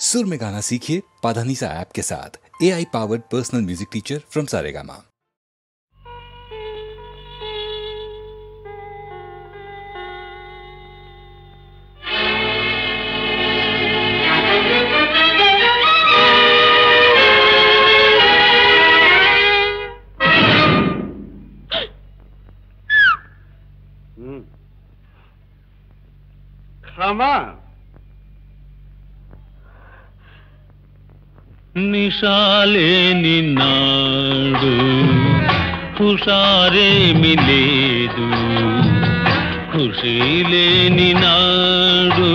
सुर में गाना सीखिए पाधानीसा ऐप के साथ। AI powered personal music teacher from Saregama. నిశాలేని నాడు హుషారేమి లేదు, ఖుషీలేని నాడు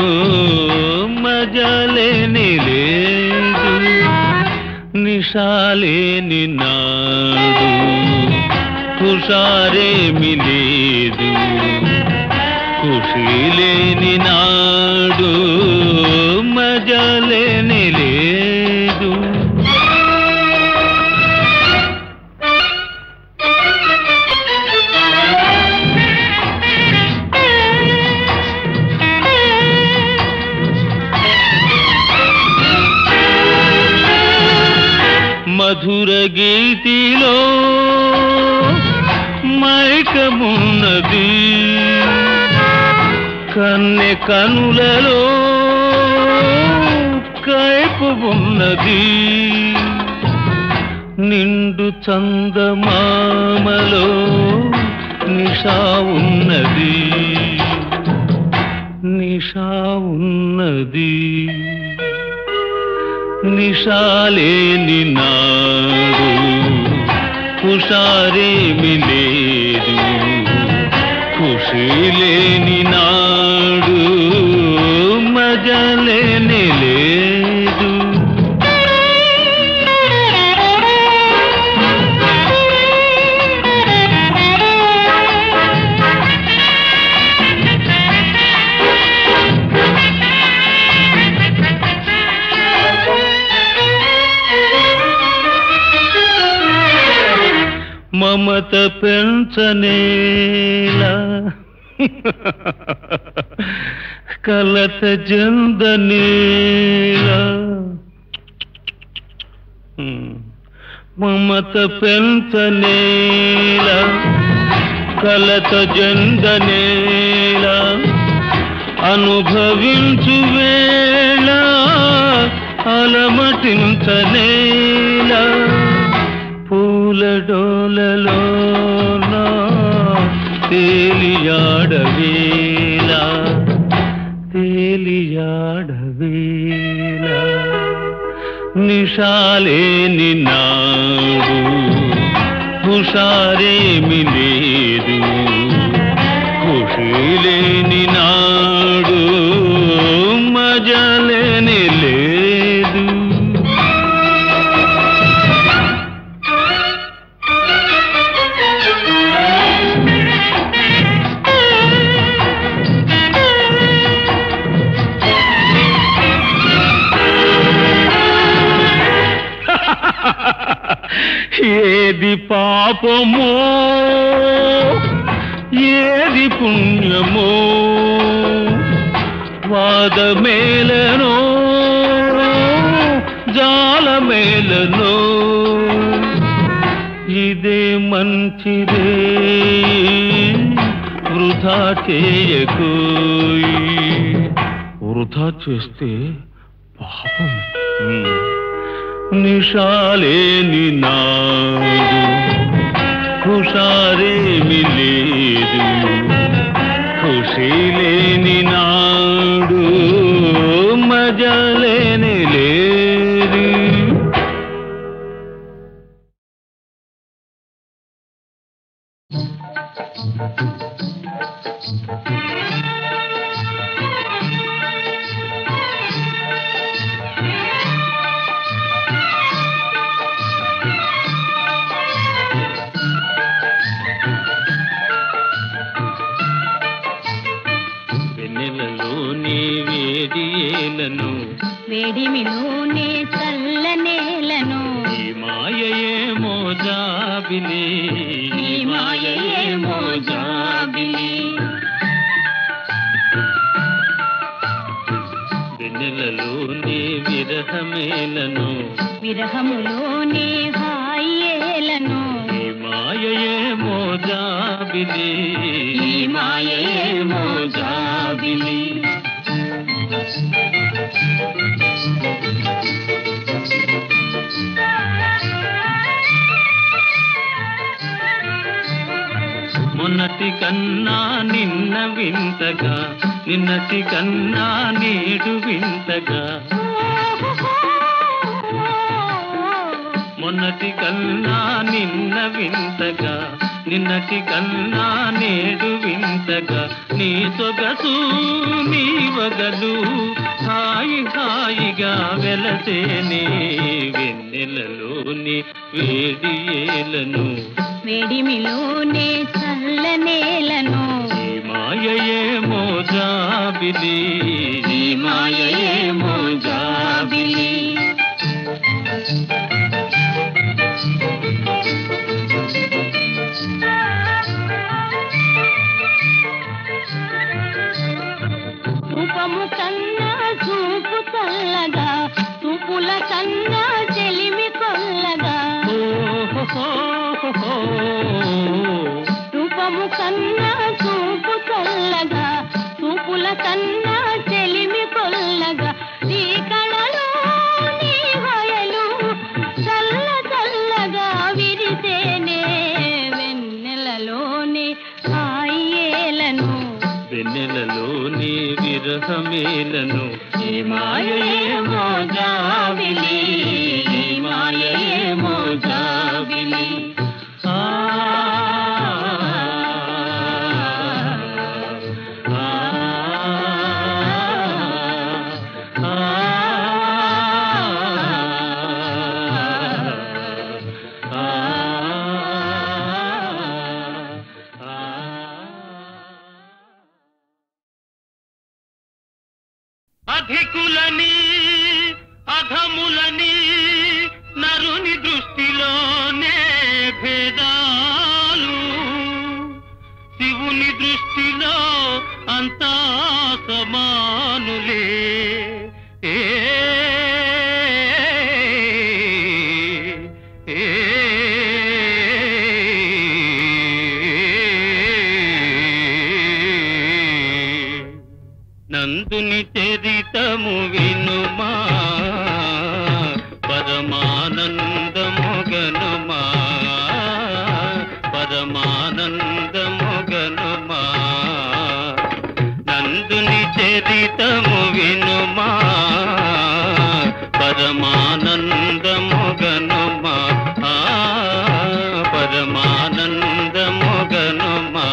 మజలేని లేదు. నిశాలేని నాడు హుషారేమి లేదు, ఖుషీలేని నాడు మజలేని లేదు. మధుర గీతిలో మైకమున్నది, కన్నె కనులలో కైపు ఉన్నది. నిండు చందమామలో నిషా ఉన్నది, నిషా ఉన్నది. నిశాలేని నాడు హుషారేమి లేదు, ఖుషీలేని నాడు మజలేని లేదు. మమత పెంచనేలా కలత జందనేలా, మమత పెంచనేలా కలత జందనేలా. అనుభవించు వేళ అలమటించనేలా. పూల డోలలోన తేలియాడవేలా, తేలియాడవేలా. నిశాలేని నాడు హుషారేమి లేదు, ఖుషీలేని నాడు మజలేని లేదు. ఏది పాపమో ఏది పుణ్యమో, వాదమేలనో జాలమేలనో. ఇదే మంచిదే వృధా చేయకోయి, వృధా చేస్తే పాపం. నిశాలేని నాడు హుషారేమి లేదు, ఖుషీలేని నాడు మజలేని లేదు. వేడిమిలోనే చల్లనేలను, ఈ మాయయేమో జాబిలి, ఈ మాయయేమో జాబిలి. వెన్నెలలోనే విర విరహమేలను విరహములోనే హాయేలను ఈ మాయయేమో జాబిలి ఈ మాయయేమో జాబిలి మొన్నటి కన్నా నిన్న వింతగా నిన్నటి కన్నా నేడు వింతగా మొన్నటి కన్నా నిన్న వింతగా నిన్నటి కన్నా నేడు వింతగా నీ సొగసు నీ వగలు హాయి హాయిగా వెలసేనే వెన్నెలలోని వేడి ఏలను వేడిమిలోనే చల్లనేలను ఈ మాయయేమో జాబిలి ఈ మాయయేమో జాబిలి రూపము కన్నా చూపు చల్లగా చూపుల కన్నా చెలిమి కొల్లగా రూపము కన్నా చూపు చల్లగా చూపుల కన్నా చెలిమి కొల్లగా నీ కళలో నీ హొయలు చల్ల చల్లగా విరిసేనే వెన్నెలలోనే హాయేలను వెన్నెలలోని విరహమేలను ఈ మాయయేమో జాబిలి ఈ మాయయేమో జాబిలి ఆ అధికులని అధములని నరుని దృష్టిలోనే భేదాలు శివుని దృష్టిలో అంతా సమానులే నందుని చరితము వినుమా పరమానందము గనుమా పరమానందము గనుమా నందుని చరితము వినుమా పరమానందము గనుమా పరమానందము గనుమా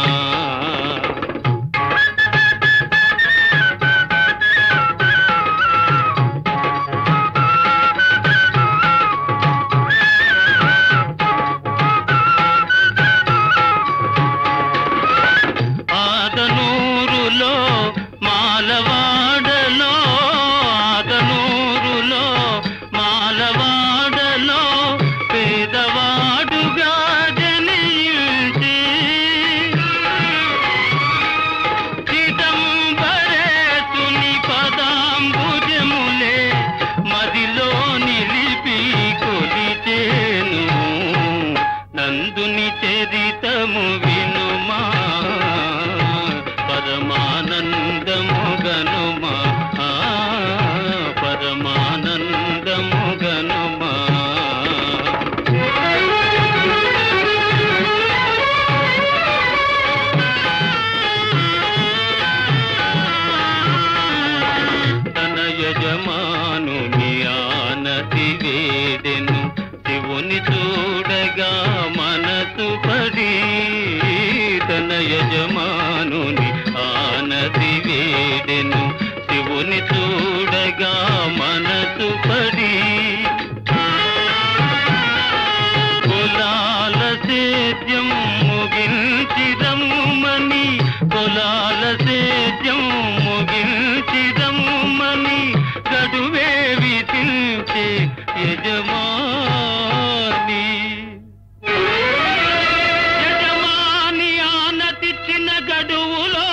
యజమానుని ఆనతి వేడెను శివుని చూడగా మనసు పడి కులాల సేద్యం ముగించిదమ్మని కులాల సేద్యం ముగించిదమ్మని గడువే విధించే యజమాని గడువులో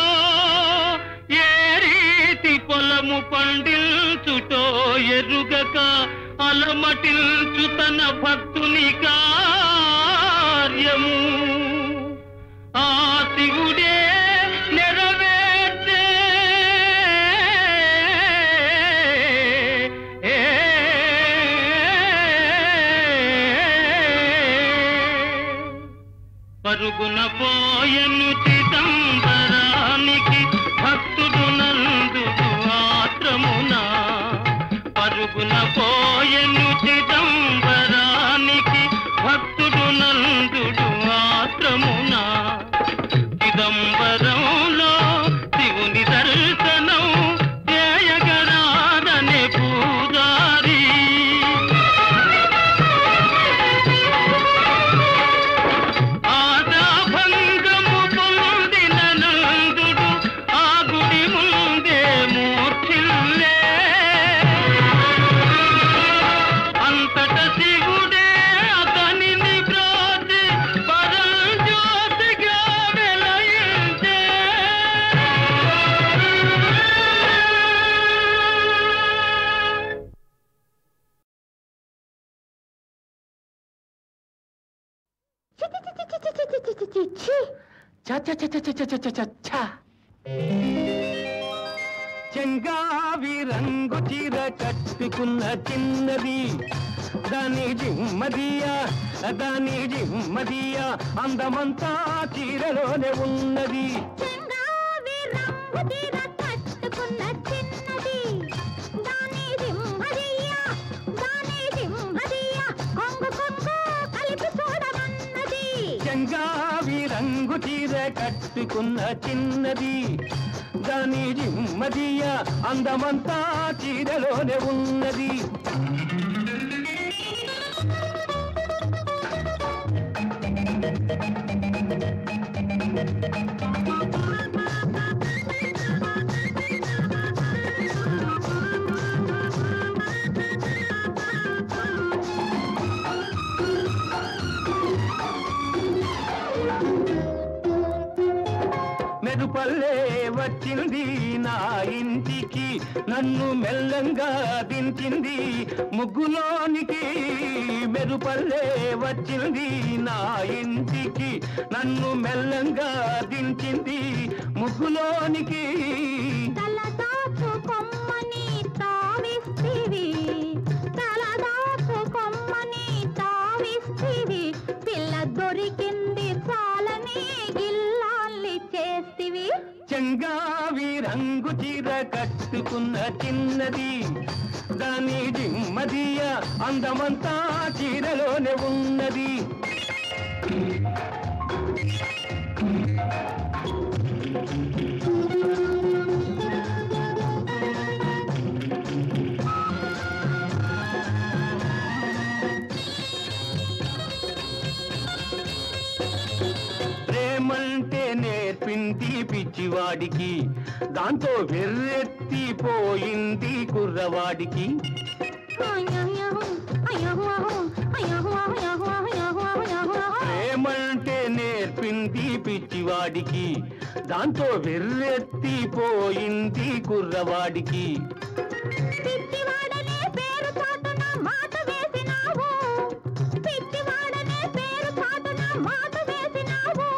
ఏ రీతి పొలము పండిల్చుటో ఎరుగ పలకక అలమటించు తన భక్తుని కార్యము ఆ శివుడే నెరవేర్చే పరుగున పోయను చిదంబరానికి భక్తుడు నందుడు ఆత్రమున పరుగున పోయను చిదంబరానికి భక్తుడు నందుడు ఆత్రమున చిదంబరంలో శివుని దర్శనం చేయగరాదనే పూజారి ఆశాభంగము పొందిన నందుడు ఆ గుడి ముందే మూర్ఛిల్లే అంతట శివుడే అతనిని బ్రోచి పరంజ్యోతిగా వెలయించే చెంగావి రంగు చీర కట్టుకున్న చిన్నది దాని జిమ్మదియా అందమంతా చీరలోనే ఉన్నది చెంగావి రంగు చీర కట్టుకున్న చిన్నది దాని సింహదియ్య కొంగు కలిపి చూడమన్నది చెంగావి రంగు చీర కట్టుకున్న చిన్నది దాని జిమ్మదియా అందమంతా చీరలోనే ఉన్నది మెరుపల్లే వచ్చింది నా ఇంటికి నన్ను మెల్లంగా దించింది ముగ్గులోనికి మెరుపల్లే వచ్చింది నా ఇంటికి నన్ను మెల్లంగా దించింది ముగ్గులోనికి తలదాపు కొమ్మని తావిస్తివి తలదాపు కొమ్మని తావిస్తివి పిల్ల దొరికింది చాలని గిల్లాల్ని చేస్తివి చెంగావి రంగు చీర కట్టుకున్న చిన్నది దాని జిమ్మదియ అందమంతా చీరలోనే ఉన్నది ప్రేమంటే నేర్పింది పిచ్చివాడికి దాంతో వెర్రెత్తిపోయింది కుర్రవాడికి ప్రేమంటే నేర్పింది పిచ్చివాడికి దాంతో వెర్రెత్తిపోయింది కుర్రవాడికి పిచ్చివాడనే పేరు చాటున మాట వేసినావు పిచ్చివాడనే పేరు చాటున మాట వేసినావు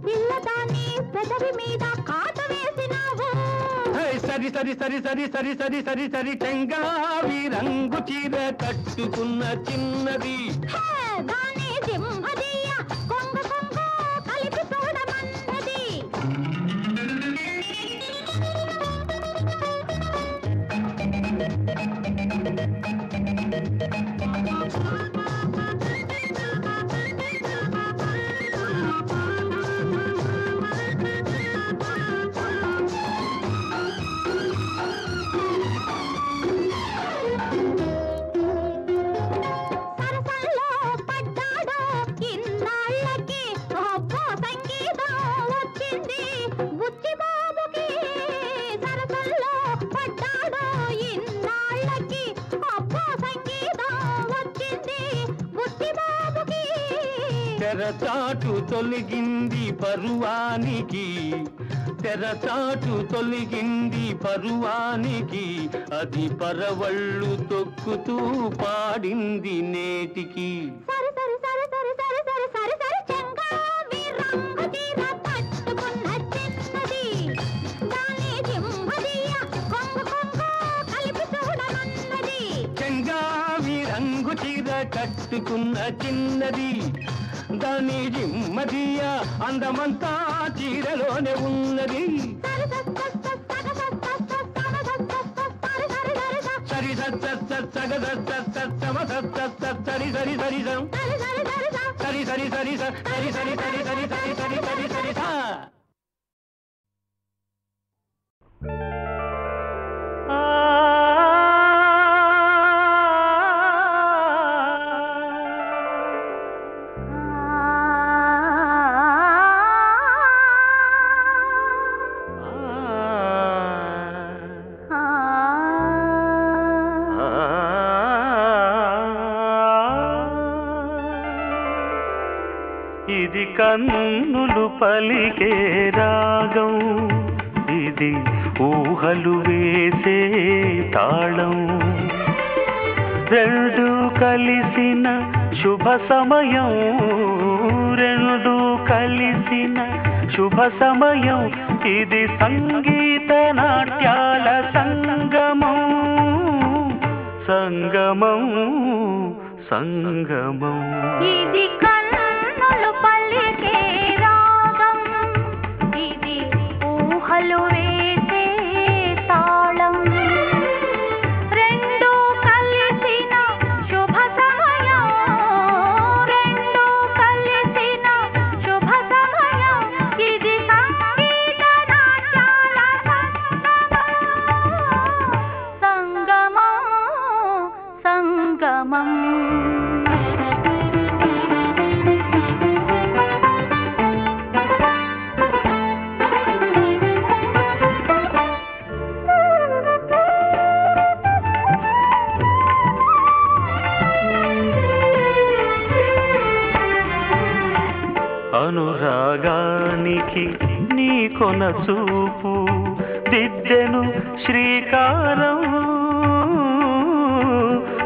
పిల్లదాన్ని పెదవి మీద కాట వేసినావు సరి సరి సరి సరి సరి సరి సరి సరి చెంగావి రంగు చీర కట్టుకున్న చిన్నది దాని సింహదియ్య కొంగు కలిపి చూడమన్నది సరసల్లో పడ్డాడో ఇన్నాళ్ళకి అబ్బో సంగీతం వచ్చింది బుచ్చిబాబుకి సరసల్లో పడ్డాడో ఇన్నాళ్ళకి అబ్బో సంగీతం వచ్చింది బుచ్చిబాబుకి తెరచాటు తొలగింది పరువానికి తెరచాటు తొలగింది పరువానికి, అది పరవళ్ళు తొక్కుతూ పాడింది నేటికి. సరి సరి సరి సరి సరి సరి సరి సరి చెంగావి రంగు చీర కట్టుకున్న చిన్నది, దాని జింహదియ కొంగు కొంగు కలిపి చూడమన్నది. చెంగావి రంగు చీర కట్టుకున్న చిన్నది, దాని జిమ్మదియ అందమంతా చీరలోనే ఉన్నది. సరి సరి సరి ఇది కన్నులు పలికే రాగం, ఇది ఊహలు వేసే తాళం, రెండు కలిసిన శుభ సమయం, రెండు కలిసిన శుభ సమయం, ఇది సంగీత నాట్యాల సంగమం, సంగమం సంగమం. ఇది కన్నులు పలికే రాగం, ఇది ఊహలు వేసే తాళం, రెండు కలిసిన శుభ సమయం, రెండు కలిసిన శుభ సమయం, ఇది సంగీత నాట్యాల సంగమం, సంగమం. అనురాగానికి నీ కొన చూపు దిద్దెను శ్రీకారం,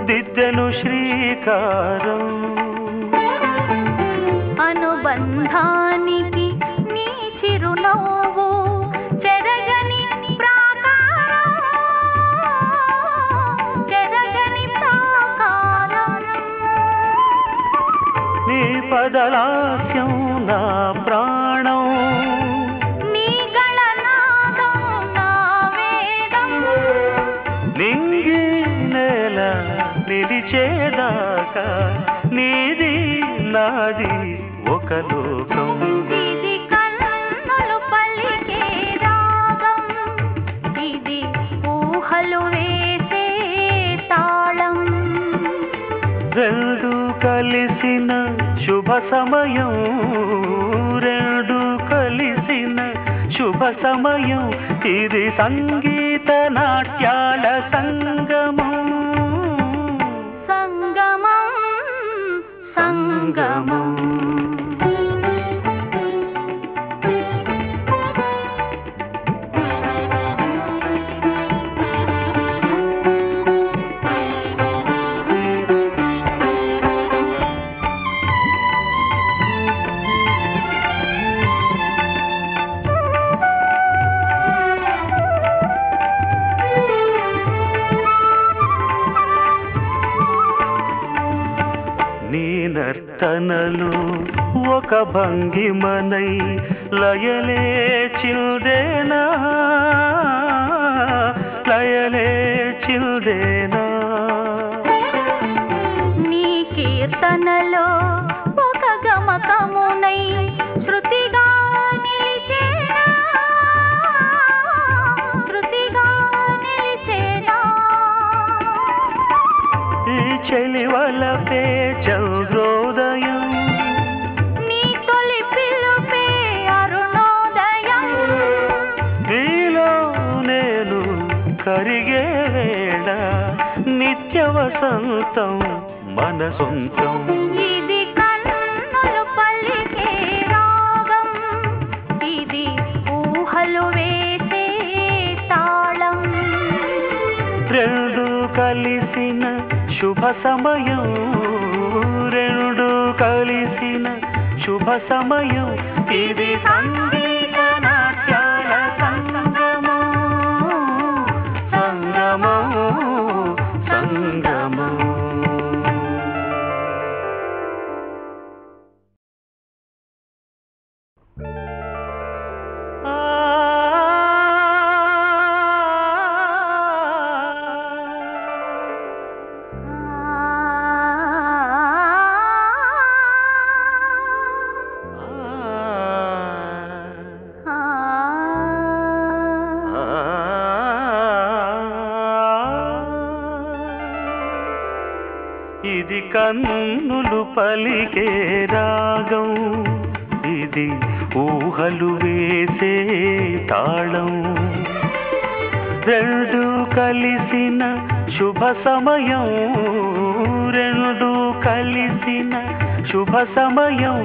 దిద్దెను శ్రీకారం. అనుబంధానికి నీ చిరునవ్వు చెరగని ప్రాకారం, చెరగని ప్రాకారం. నీ పదలాస్యం నా ప్రాణం, నీ గళనాదం నా వేదం, నింగి నేల నిలిచేదాకా నీది నాది ఒక లోకం. ఇది కన్నులు పలికే రాగం, ఇది ఊహలు వేసే తాళం, రెండు కలిసిన శుభ సమయం, రెండు కలిసిన శుభ సమయం, ఇది సంగీత నాట్యాల సంగమం, సంగమం సంగమం. నీ నర్తనలు ఒక భంగిమనై లయలే చిల్దేనా, లయలే చిల్దేనా. నీ కీర్తనలో ఒక గమకమునై శృతిగా నిలిచేనా, శృతిగా నిలిచేనా. ఈ చెలివలపే చంద్రోదయం, నీ తొలి పిలుపే అరుణోదయం, నీలో నేను కరిగే వేళ నిత్య వసంతం మన సొంతం. ఇది కన్నులు పలికే రాగం, ఇది ఊహలు శుభ సమయం రెండు కలిసిన శుభ సమయం ఇది సంగీత నాట్యాల సంగమం సంగమం సంగమం. ఇది కన్నులు పలికే రాగం ఇది ఊహలు వేసే తాళం రెండు కలిసిన శుభ సమయం రెండు కలిసిన శుభ సమయం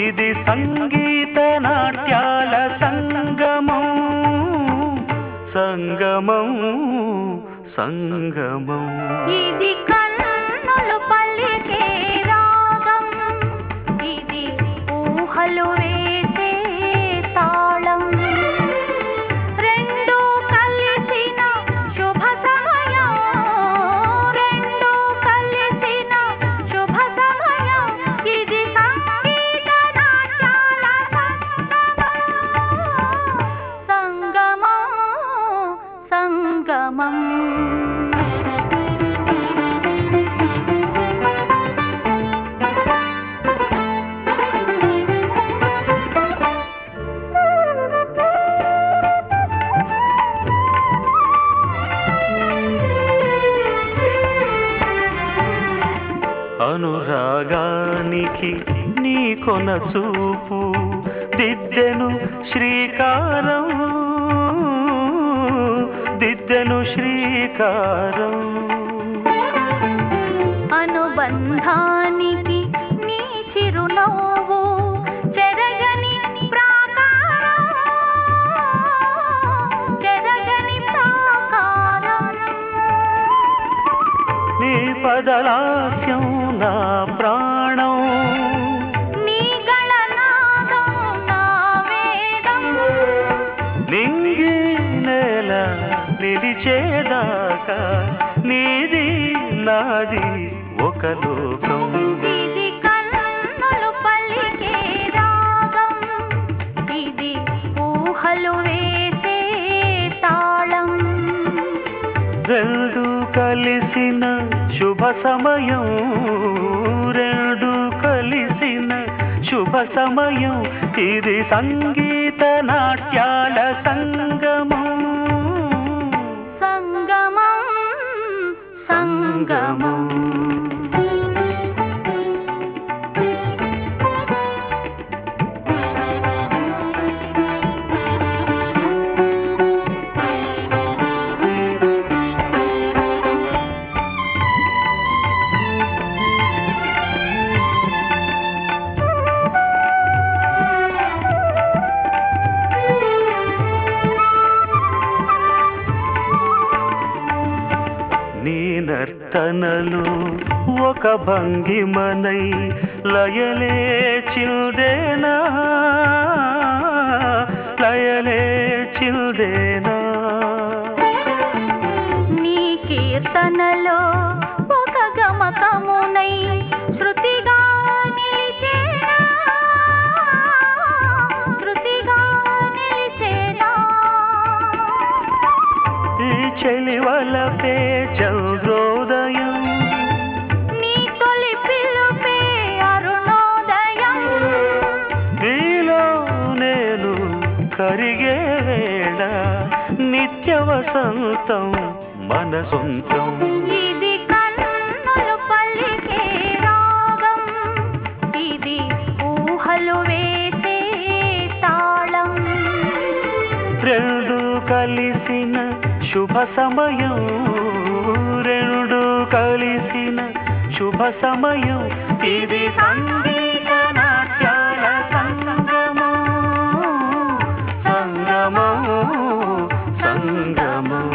ఇది సంగీత నాట్యాల సంగమం సంగమం సంగమం. ఇది కన్నులు పలికే రాగం ఇది ఊహలు వేసే తాళం రెండు కలిసిన శుభ సమయం రెండు కలిసిన శుభ సమయం ఇది సంగీత నాట్యాల సంగమం సంగమం. అనురాగానికి నీ కొన చూపు దిద్దెను శ్రీకారం దిద్దెను శ్రీకారం అనుబంధానికి నీ చిరునవ్వు చెరగని ప్రాకారం చెరగని ప్రాకారం నీ పదలాస్యం నా ప్రాణం నీ గళనాదం నా వేదం నింగి నేల నిలిచేదాకా నీది నాది ఒక లోకం. ఇది కన్నులు పలికే రాగం ఇది ఊహలు వేసే తాళం రెండు కలిసిన శుభ సమయం రెండు కలిసిన శుభ సమయం ఇది సంగీత నాట్యాల సంగమం సంగమం సంగమం. నర్తనలు ఒక భంగిమనై లయలే చిల్దేనా లయలే చిల్దేనా నీ కీర్తనలో ఒక గమకమునై శృతిగా నిలిచేనా శృతిగా నిలిచేనా ఈ చెలివలపే చంద్రోదయం నీ తొలి పిలుపే అరుణోదయం నీలో నేను కరిగే వేళ నిత్య వసంతం మన సొంతం. ఇది కన్నులు పలికే రాగం ఇది ఊహలు వేసే తాళం రెండు కలిసిన శుభ సమయం రెండు కలిసిన శుభ సమయం ఇది సంగీత నాట్యాల సంగమం సంగమం సంగమం.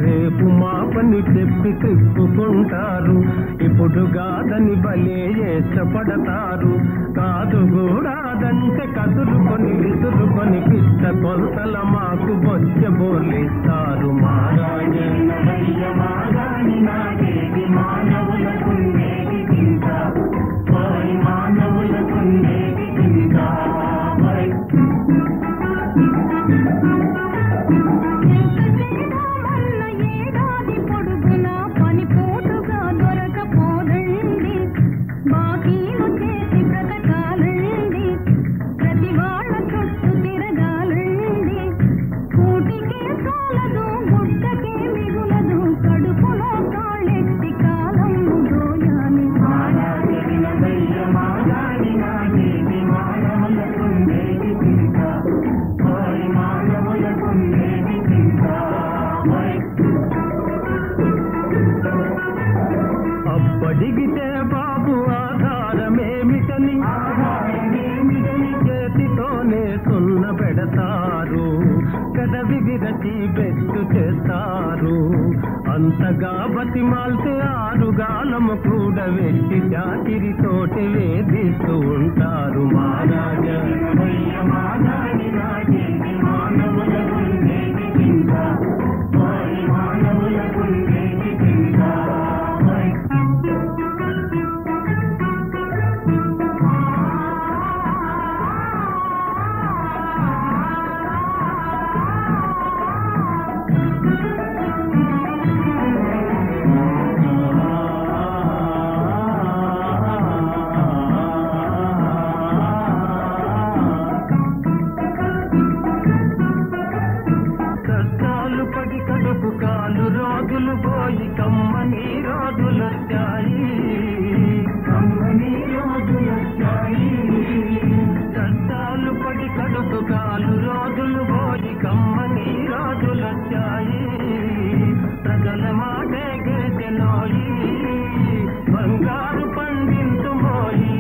రేపు మా పని చెప్పి తిప్పుకుంటారు. ఇప్పుడు కాదని భలే ఇష్టపడతారు. కాదు కూడాదంటే కదులుకొని విసురుకొని పిచ్చ కొలతల మాకు బొచ్చ బోలిస్తారు. అబ్బడిగితే బాబు ఆధారమేమిటని చేతితోనే సున్న పెడతారు. కదవి విరచి బెట్టు చేస్తారు. అంతగా బతిమాల్తే ఆరుగాలము కూడా వెట్టి చాకిరితోటి వేధిస్తూ ఉంటారు. కాలు రోజులు పోయి కమ్మని రోజులొచ్చాయి. కష్టాలు పడి కడుపు కాలు రోజులు పోయి కమ్మని రోజులొచ్చాయి. ప్రజల మాటే గెలిచెనోయి బంగారు పండించుమోయి.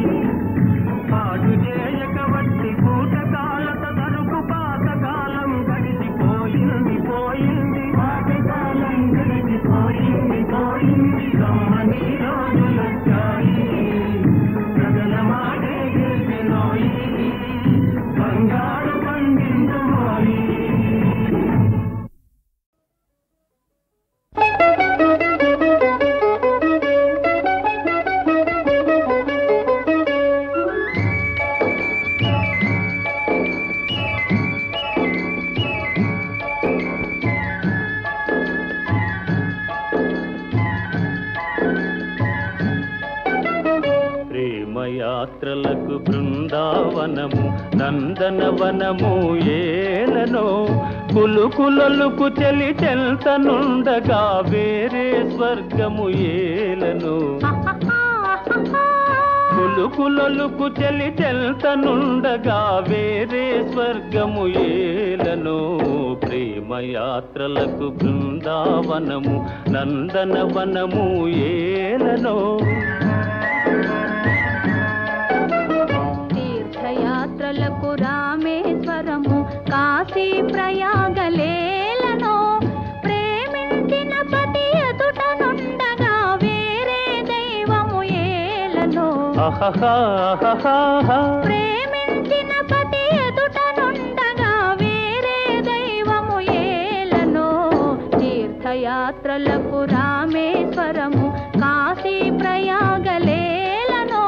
పాటు చేయక వట్టి కూటకాలత తరుపు పాతకాలం గడిచిపోయింది పోయింది. కమ్మని రోజులొచ్చాయి. ప్రజల మాటే గెలిచెనోయి బంగారు పండించుమోయి. యాత్రలకు బృందావనము నందనవనము ఏలనో కులుకులలుకు చెలి చెల్తనుండగా వేరే స్వర్గము ఏలనో. కులుకులలుకు చెలి చెల్తనుండగా వేరే స్వర్గము ఏలనో. ఏలనో ప్రేమయాత్రలకు బృందావనము నందనవనము ఏలనో తీర్థయాత్రలకు రామేశ్వరము కాశీ ప్రయాగలేలనో ప్రేమించిన పతి ఎదుటనుండగా వేరే దైవము ఏలనో ప్రేమించిన పతి ఎదుటనుండగా వేరే దైవము ఏలనో తీర్థయాత్రలకు రామేశ్వరము కాశీ ప్రయాగలేలనో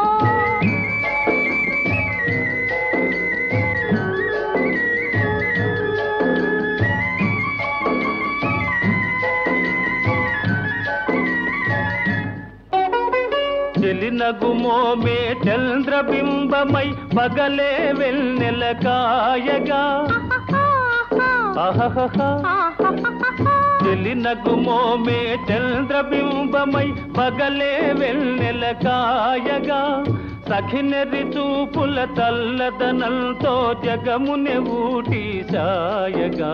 చెలినగుమోమే చంద్రబింబమై పగలే వెన్నెల కాయగా చెలినగుమోమే చంద్రబింబమై పగలే వెన్నెల కాయగా సఖినెరి చూపుల తల్లదనంతో జగముని ఊటి సాయగా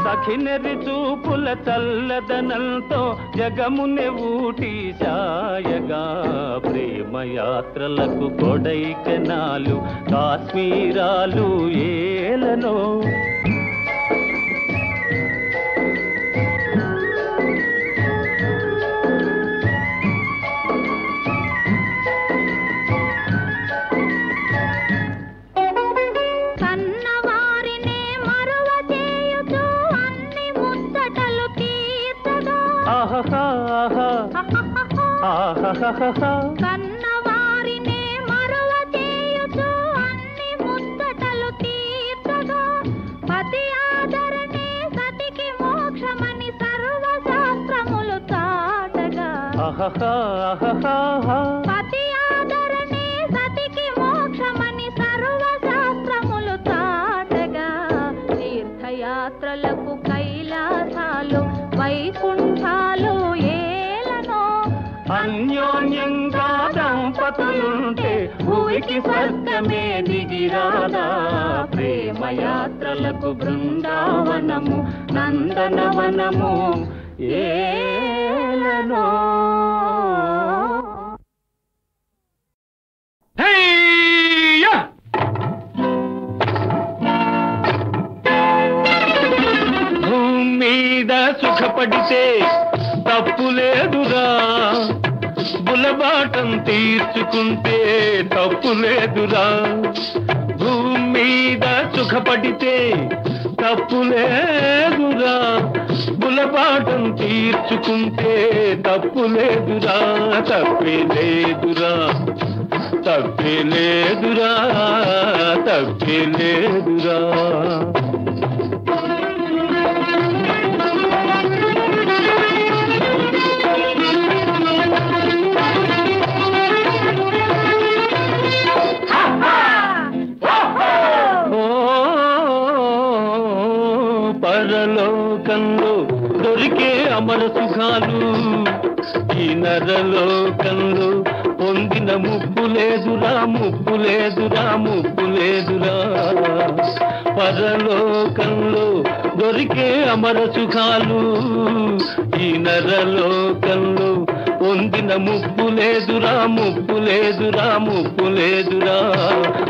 సఖినెరి చూపుల చల్లదనంతో జగముని ఊటి సాయగా ప్రేమయాత్రలకు కొడైకెనాలు కాశ్మీరాలు ఏలనో కన్నవారినే మరువ చేయుచు అన్ని ముచ్చటలు తీర్చగా పతి ఆదరణే సతికి మోక్షమని సర్వశాస్త్రములు చాటగా పతి ఆదరణే సతికి మోక్షమని సర్వశాస్త్రములు చాటగా తీర్థయాత్రలకు కైలాసాలు వైకుంఠాలు అన్యోన్యంగా దంపతులుంటే భూమికి స్వర్గమే దిగిరాదా ప్రేమయాత్రలకు బృందావనము నందనవనము ఏలనో భూమి మీద సుఖపడితే తప్పు లేదురా బులబాటం తీర్చుకుంటే తప్పు లేదురా భూమి మీద సుఖపడితే తప్పు లేదురా బులబాటం తీర్చుకుంటే తప్పు లేదురా తప్పే లేదురా తప్పే లేదురా తప్పే లేదురా పరలోకంలో దొరికే అమర సుఖాలు ఈ నరలోకంలో పొందిన ముప్పు లేదురా ముప్పు లేదురా ముప్పు లేదురా పరలోకంలో దొరికే అమర సుఖాలు ఈ నరలోకంలో పొందిన ముప్పు లేదురా ముప్పు లేదురా ముప్పు లేదురా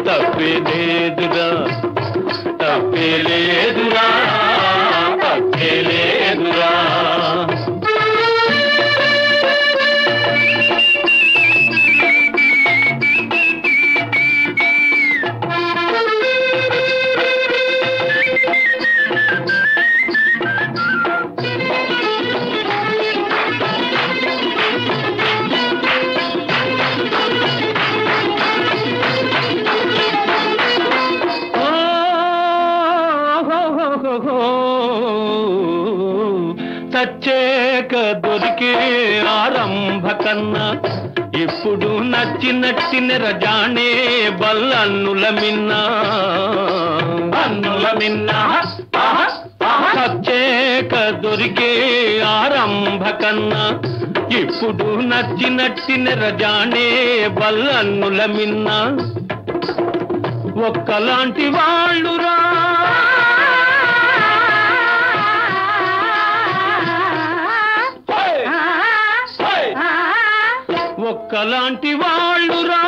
తప్పే లేదురా తప్పే లేదురా తప్పే లేదురా సచ్చేక దొరికే ఆరంభ కన్నా ఇప్పుడు నచ్చిన రజానే బల్లన్నుల మిన్నా అన్నుల మిన్నా సచ్చేక దొరికే ఆరంభ కన్నా ఇప్పుడు నచ్చిన రజానే బల్లన్నుల మిన్నా ఒక్కలాంటి వాళ్ళురా ఒక్కలాంటి వాళ్ళురా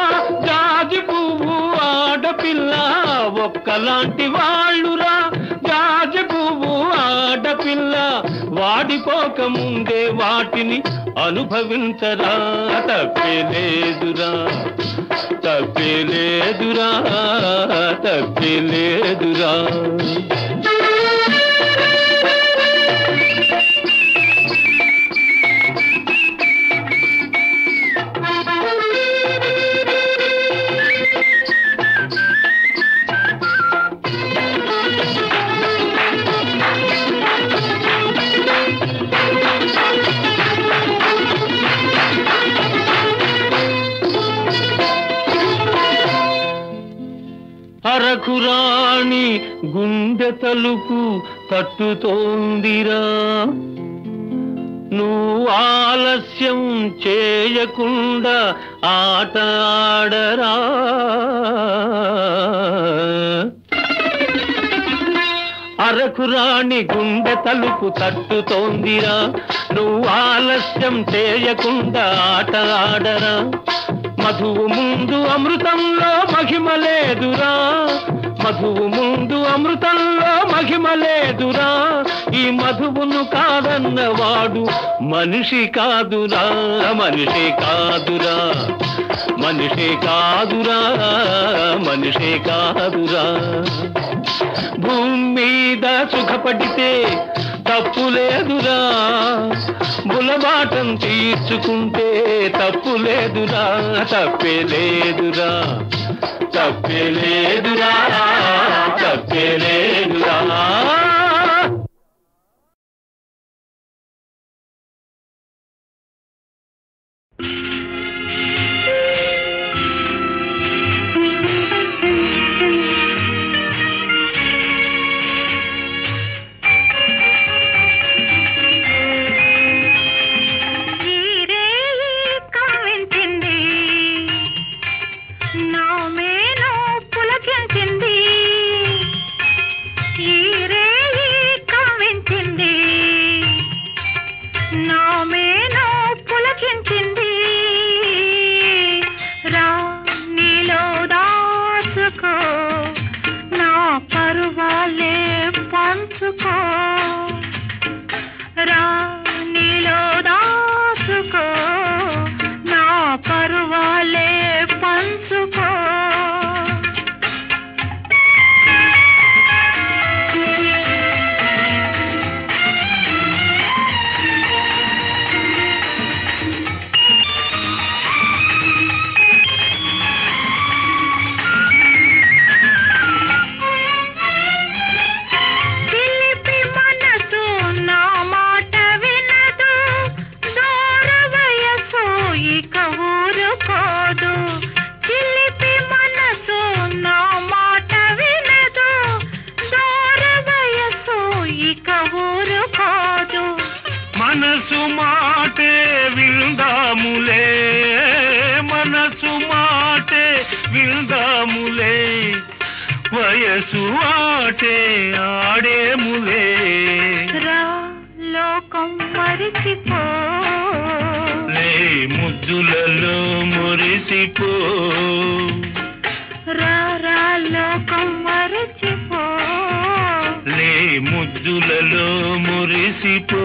జాజి పువ్వు ఆడపిల్ల, ఒక్కలాంటి వాళ్ళురా జాజి పువ్వు ఆడపిల్ల. వాడిపోక ముందే వాటిని అనుభవించరా, తప్పేలేదురా తప్పేలేదురా తప్పేలేదురా. అరకురాణి గుండె తలుపు తట్టుతోందిరా, నువ్వు ఆలస్యం చేయకుండా ఆట ఆడరా. అరకురాణి గుండె తలుపు తట్టుతోందిరా, నువ్వు ఆలస్యం చేయకుండా ఆట ఆడరా. మధువు ముందు అమృతంలో మహిమ లేదురా, మధువు ముందు అమృతంలో మహిమ లేదురా. ఈ మధువును కాదన్నవాడు మనిషి కాదురా, మనిషి కాదురా, మనిషి కాదురా, మనిషి కాదురా. భూమి మీద సుఖపడితే తప్పు లేదురా, బులబాటం తీర్చుకుంటే తప్పు లేదురా, తప్పే లేదురా, తప్పే లేదురా, తప్పే లేదురా. మనసు మాటే విందాములే, మనసు మాటే విందాములే, వయసు ఆటే ఆడేములే. లోకం మరిచిపో, లే ముద్దులలో మురిసిపో, లోకం మరిచిపో, లే ముద్దులలో మురిసిపో.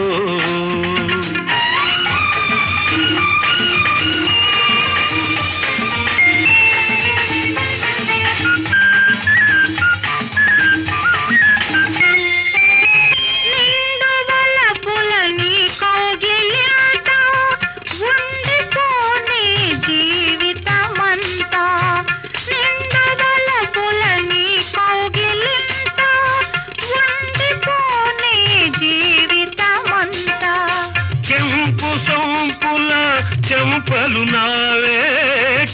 చెంపలు నావే,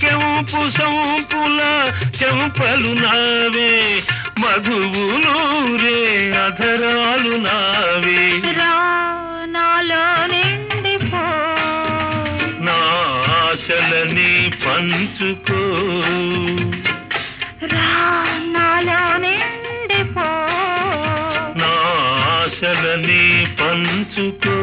కెంపు సంపుల చెంపలు నావే, మధువులు రే అధరాలు నావే. నాలో నిండిపో, నా ఆశలని పంచుకో, నాలో నిండిపో, నా ఆశలని పంచుకో.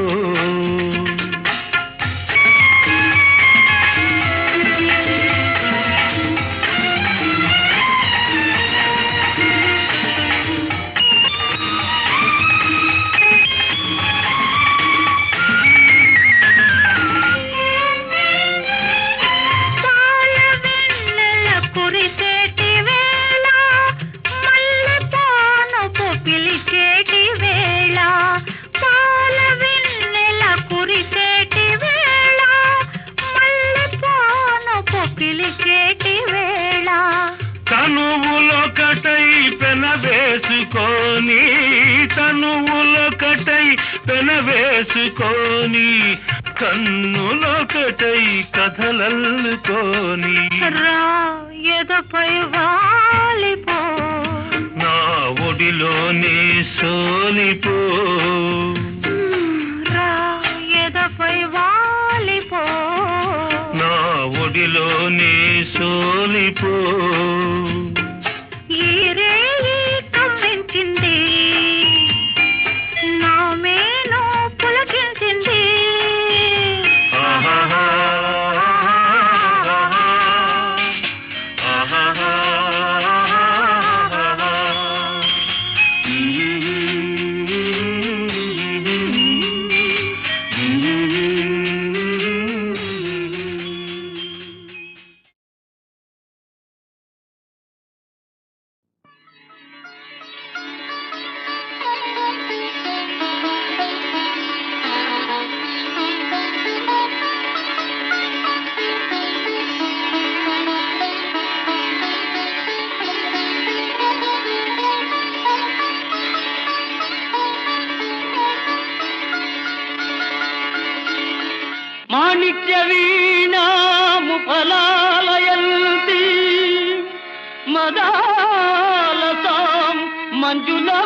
కలుసుకొని తనువులొకటై పెనవేసుకొని కన్నులొకటై కథలల్లుకొని రా ఎదపై వాలిపో నా ఒడిలోనే సోలిపో రా ఎదపై వాలిపో నా ఒడిలోనే సోలిపో ఈ రేయి కమ్మించింది నా మేను పులకించింది మాణిక్య వీణాము ఫలాలయంతి మదాలసాం మంజులవాగ్విలాసాం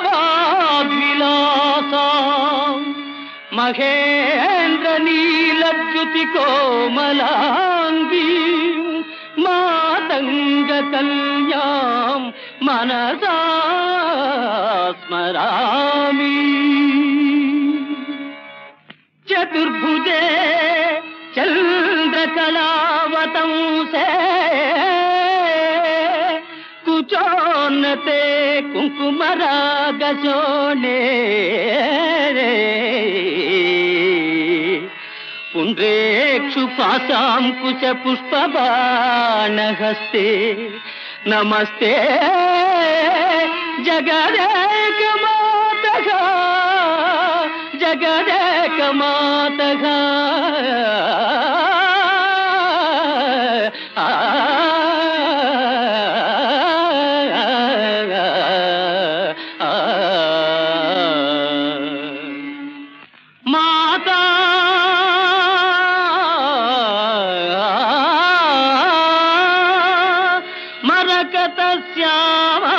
మహేంద్ర నీలద్యుతి కోమలాంగీ మాతంగ కన్యాం మనసా స్మరామి చతుర్భుజే చంద్రకళావతంసే కుచోన్నతే కుంకుమరాగశోణే పుండ్రేక్షు పాశాంకుశ పుష్పబాణహస్తే నమస్తే జగదేకమాతగా జగదేకమాతగా మాతా మరకత శ్యామా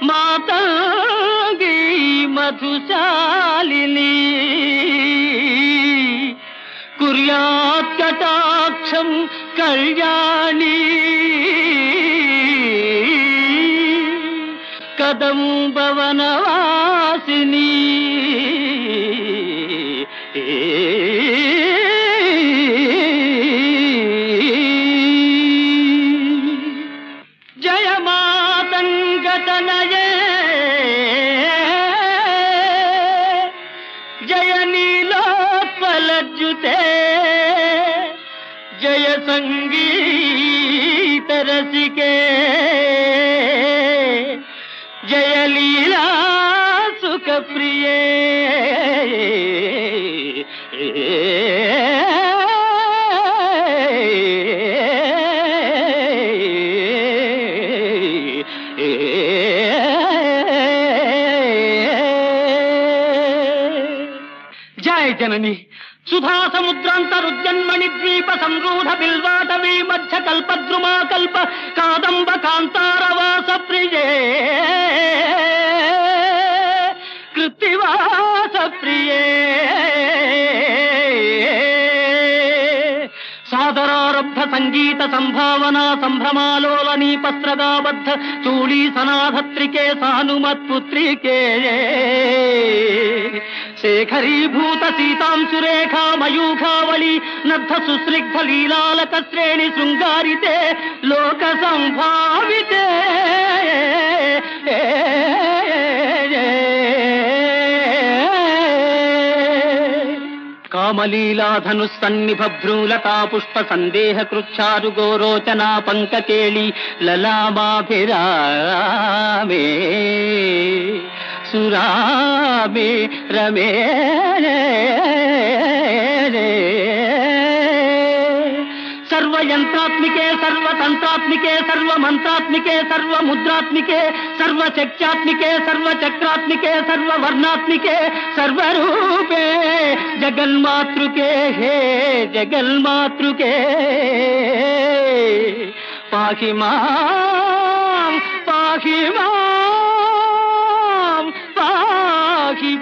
మాతంగీ మధుశాలిని కుర్యాత్ కటాక్షం కళ్యాణి కదంబవనవాసిని జయ మాతంగతనయే జయ నీలోత్పలజ్జుతే జయ సంగీత రసికే జయ లీలా సుఖ ప్రియే జయ జనని సుధా సముద్రాంతరుజన్మణి ద్వీప సంరూఢ బిల్వాటవీ మధ్య కల్పద్రుమా కల్ప కాదంబ కాంతారవాస ప్రియే కృత్తివాస ప్రియే సాదరారబ్ధ సంగీత సంభావనా సంభ్రమాలోలనీ పస్త్రగాబద్ధ చూళీ సనాధత్రికే సానుమత్పుత్రికే శేఖరీభూత సీతాంశురేఖా మయూఖావళి నద్ధ సుస్నిగ్ధ లీలాలక శ్రేణి శృంగారితే లోక సంభావితే కామలీలాధనుస్సన్నిభ్రూలతా పుష్ప సందేహ కృచ్చారు గోరోచనా పంకకేళి లలామాభిరామే సురామే రమే సర్వ సర్వయంత్రాత్మికే సర్వతంత్రాత్మికే సర్వమంత్రాత్మికే సర్వముద్రాత్మికే సర్వశక్త్యాత్మికే సర్వచక్రాత్మికే సర్వవర్ణాత్మికే సర్వరూపే జగన్మాతృకే హే జగన్మాతృకే పాహి మాం పాహి మాం పాహి